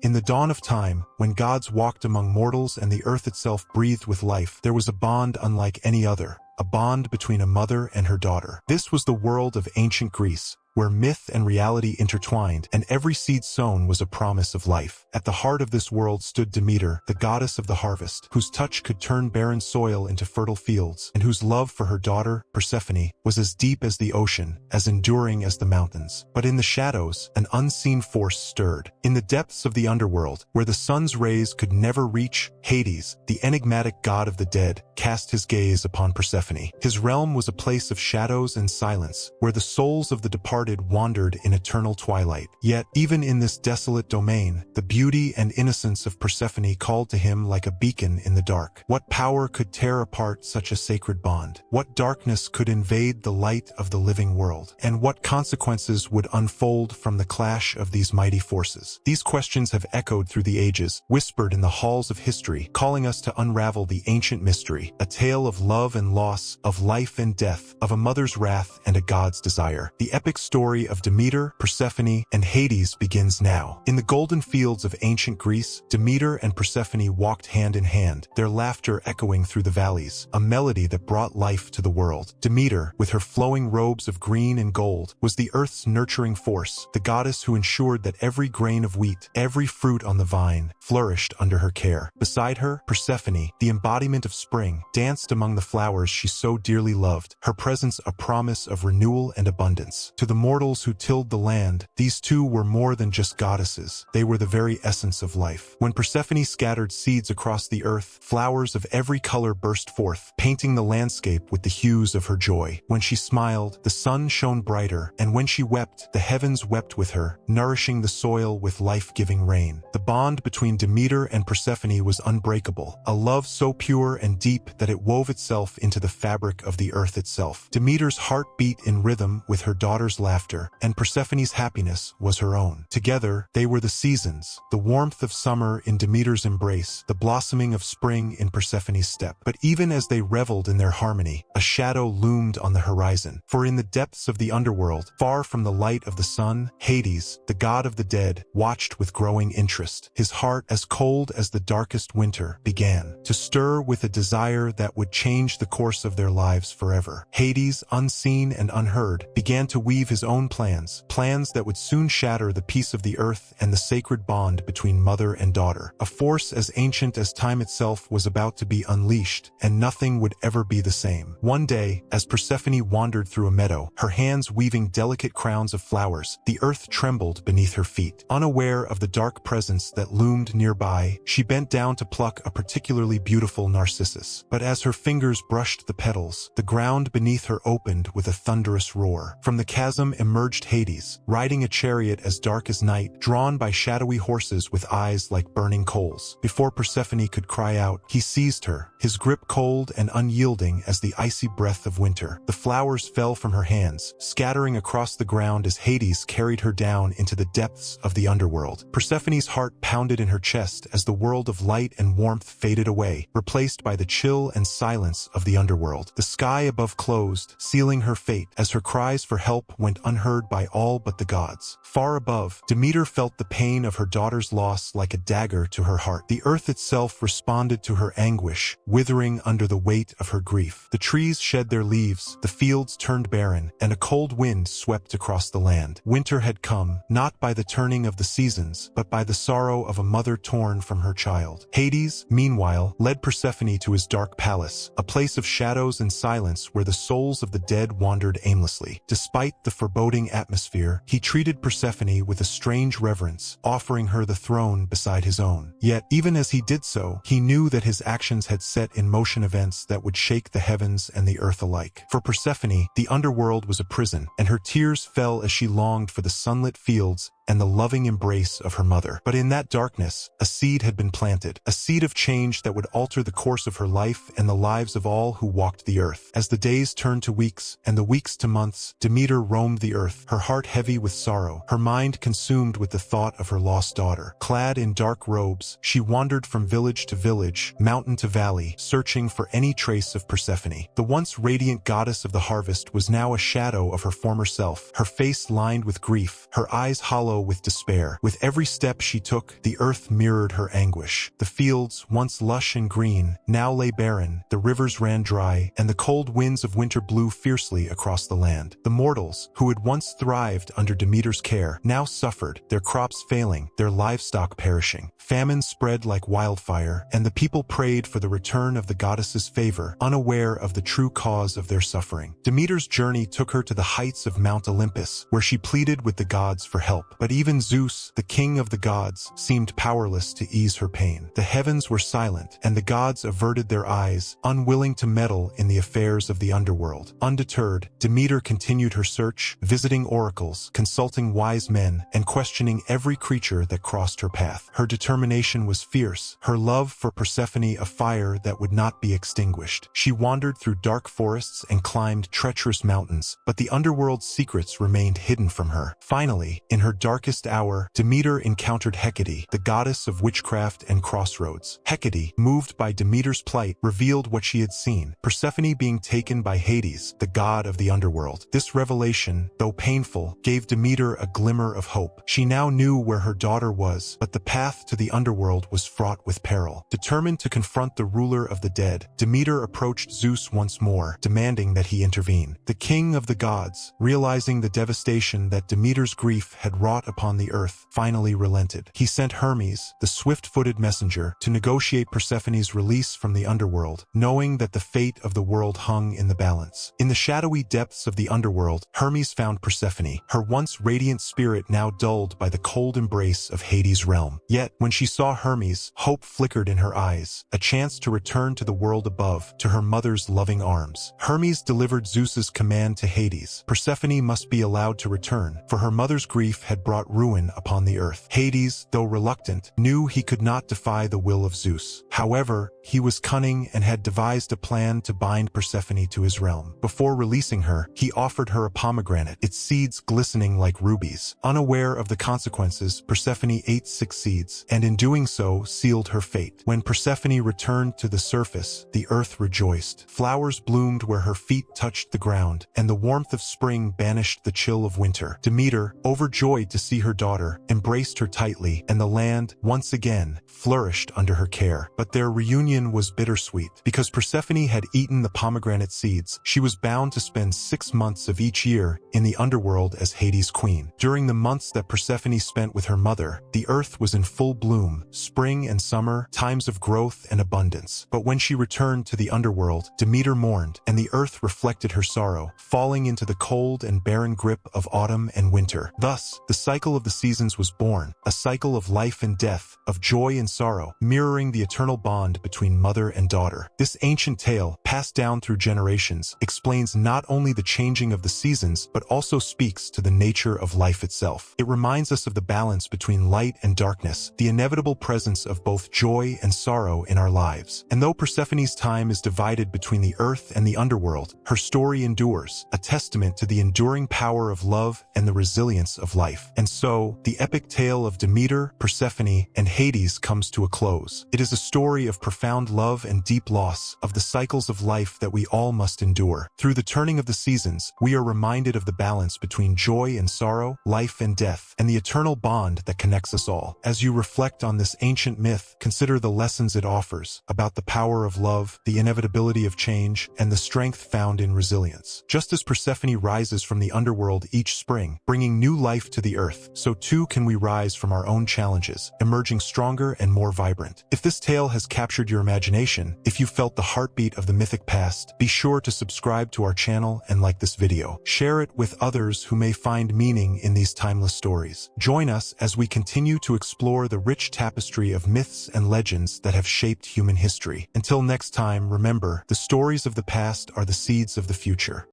In the dawn of time, when gods walked among mortals and the earth itself breathed with life, there was a bond unlike any other, a bond between a mother and her daughter. This was the world of ancient Greece, where myth and reality intertwined, and every seed sown was a promise of life. At the heart of this world stood Demeter, the goddess of the harvest, whose touch could turn barren soil into fertile fields, and whose love for her daughter, Persephone, was as deep as the ocean, as enduring as the mountains. But in the shadows, an unseen force stirred. In the depths of the underworld, where the sun's rays could never reach, Hades, the enigmatic god of the dead, cast his gaze upon Persephone. His realm was a place of shadows and silence, where the souls of the departed wandered in eternal twilight. Yet, even in this desolate domain, the beauty and innocence of Persephone called to him like a beacon in the dark. What power could tear apart such a sacred bond? What darkness could invade the light of the living world? And what consequences would unfold from the clash of these mighty forces? These questions have echoed through the ages, whispered in the halls of history, calling us to unravel the ancient mystery, a tale of love and loss, of life and death, of a mother's wrath and a god's desire. The epic story of Demeter, Persephone, and Hades begins now. In the golden fields of ancient Greece, Demeter and Persephone walked hand in hand, their laughter echoing through the valleys, a melody that brought life to the world. Demeter, with her flowing robes of green and gold, was the earth's nurturing force, the goddess who ensured that every grain of wheat, every fruit on the vine, flourished under her care. Beside her, Persephone, the embodiment of spring, danced among the flowers she so dearly loved, her presence a promise of renewal and abundance. To the mortals who tilled the land, these two were more than just goddesses. They were the very essence of life. When Persephone scattered seeds across the earth, flowers of every color burst forth, painting the landscape with the hues of her joy. When she smiled, the sun shone brighter, and when she wept, the heavens wept with her, nourishing the soil with life-giving rain. The bond between Demeter and Persephone was unbreakable, a love so pure and deep that it wove itself into the fabric of the earth itself. Demeter's heart beat in rhythm with her daughter's laughter, and Persephone's happiness was her own. Together, they were the seasons, the warmth of summer in Demeter's embrace, the blossoming of spring in Persephone's step. But even as they reveled in their harmony, a shadow loomed on the horizon. For in the depths of the underworld, far from the light of the sun, Hades, the god of the dead, watched with growing interest. His heart, as cold as the darkest winter, began to stir with a desire that would change the course of their lives forever. Hades, unseen and unheard, began to weave his own plans that would soon shatter the peace of the earth and the sacred bond between mother and daughter. A force as ancient as time itself was about to be unleashed, and nothing would ever be the same. One day, as Persephone wandered through a meadow, her hands weaving delicate crowns of flowers, the earth trembled beneath her feet. Unaware of the dark presence that loomed nearby, she bent down to pluck a particularly beautiful narcissus. But as her fingers brushed the petals, the ground beneath her opened with a thunderous roar. From the chasm emerged Hades, riding a chariot as dark as night, drawn by shadowy horses with eyes like burning coals. Before Persephone could cry out, he seized her, his grip cold and unyielding as the icy breath of winter. The flowers fell from her hands, scattering across the ground as Hades carried her down into the depths of the underworld. Persephone's heart pounded in her chest as the world of light and warmth faded away, replaced by the chill and silence of the underworld. The sky above closed, sealing her fate, as her cries for help went unheard by all but the gods. Far above, Demeter felt the pain of her daughter's loss like a dagger to her heart. The earth itself responded to her anguish, withering under the weight of her grief. The trees shed their leaves, the fields turned barren, and a cold wind swept across the land. Winter had come, not by the turning of the seasons, but by the sorrow of a mother torn from her child. Hades, meanwhile, led Persephone to his dark palace, a place of shadows and silence where the souls of the dead wandered aimlessly. Despite the foreboding atmosphere, he treated Persephone with a strange reverence, offering her the throne beside his own. Yet, even as he did so, he knew that his actions had set in motion events that would shake the heavens and the earth alike. For Persephone, the underworld was a prison, and her tears fell as she longed for the sunlit fields and the loving embrace of her mother. But in that darkness, a seed had been planted, a seed of change that would alter the course of her life and the lives of all who walked the earth. As the days turned to weeks, and the weeks to months, Demeter roamed the earth, her heart heavy with sorrow, her mind consumed with the thought of her lost daughter. Clad in dark robes, she wandered from village to village, mountain to valley, searching for any trace of Persephone. The once radiant goddess of the harvest was now a shadow of her former self, her face lined with grief, her eyes hollow pale with despair. With every step she took, the earth mirrored her anguish. The fields, once lush and green, now lay barren, the rivers ran dry, and the cold winds of winter blew fiercely across the land. The mortals, who had once thrived under Demeter's care, now suffered, their crops failing, their livestock perishing. Famine spread like wildfire, and the people prayed for the return of the goddess's favor, unaware of the true cause of their suffering. Demeter's journey took her to the heights of Mount Olympus, where she pleaded with the gods for help. But even Zeus, the king of the gods, seemed powerless to ease her pain. The heavens were silent, and the gods averted their eyes, unwilling to meddle in the affairs of the underworld. Undeterred, Demeter continued her search, visiting oracles, consulting wise men, and questioning every creature that crossed her path. Her determination was fierce, her love for Persephone a fire that would not be extinguished. She wandered through dark forests and climbed treacherous mountains, but the underworld's secrets remained hidden from her. Finally, in her darkest hour, Demeter encountered Hecate, the goddess of witchcraft and crossroads. Hecate, moved by Demeter's plight, revealed what she had seen: Persephone being taken by Hades, the god of the underworld. This revelation, though painful, gave Demeter a glimmer of hope. She now knew where her daughter was, but the path to the underworld was fraught with peril. Determined to confront the ruler of the dead, Demeter approached Zeus once more, demanding that he intervene. The king of the gods, realizing the devastation that Demeter's grief had wrought upon the earth, finally relented. He sent Hermes, the swift-footed messenger, to negotiate Persephone's release from the underworld, knowing that the fate of the world hung in the balance. In the shadowy depths of the underworld, Hermes found Persephone, her once radiant spirit now dulled by the cold embrace of Hades' realm. Yet, when she saw Hermes, hope flickered in her eyes, a chance to return to the world above, to her mother's loving arms. Hermes delivered Zeus's command to Hades. Persephone must be allowed to return, for her mother's grief had brought ruin upon the earth. Hades, though reluctant, knew he could not defy the will of Zeus. However, he was cunning and had devised a plan to bind Persephone to his realm. Before releasing her, he offered her a pomegranate, its seeds glistening like rubies. Unaware of the consequences, Persephone ate 6 seeds, and in doing so, sealed her fate. When Persephone returned to the surface, the earth rejoiced. Flowers bloomed where her feet touched the ground, and the warmth of spring banished the chill of winter. Demeter, overjoyed to see her daughter, embraced her tightly, and the land, once again, flourished under her care. But their reunion was bittersweet. Because Persephone had eaten the pomegranate seeds, she was bound to spend 6 months of each year in the underworld as Hades' queen. During the months that Persephone spent with her mother, the earth was in full bloom, spring and summer, times of growth and abundance. But when she returned to the underworld, Demeter mourned, and the earth reflected her sorrow, falling into the cold and barren grip of autumn and winter. Thus, the cycle of the seasons was born, a cycle of life and death, of joy and sorrow, mirroring the eternal bond between mother and daughter. This ancient tale, passed down through generations, explains not only the changing of the seasons, but also speaks to the nature of life itself. It reminds us of the balance between light and darkness, the inevitable presence of both joy and sorrow in our lives. And though Persephone's time is divided between the earth and the underworld, her story endures, a testament to the enduring power of love and the resilience of life. And so, the epic tale of Demeter, Persephone, and Hades comes to a close. It is a story of profound love and deep loss, of the cycles of life that we all must endure. Through the turning of the seasons, we are reminded of the balance between joy and sorrow, life and death, and the eternal bond that connects us all. As you reflect on this ancient myth, consider the lessons it offers about the power of love, the inevitability of change, and the strength found in resilience. Just as Persephone rises from the underworld each spring, bringing new life to the earth, so too can we rise from our own challenges, emerging stronger and more vibrant. If this tale has captured your imagination, if you felt the heartbeat of the mythic past, be sure to subscribe to our channel and like this video. Share it with others who may find meaning in these timeless stories. Join us as we continue to explore the rich tapestry of myths and legends that have shaped human history. Until next time, remember, the stories of the past are the seeds of the future.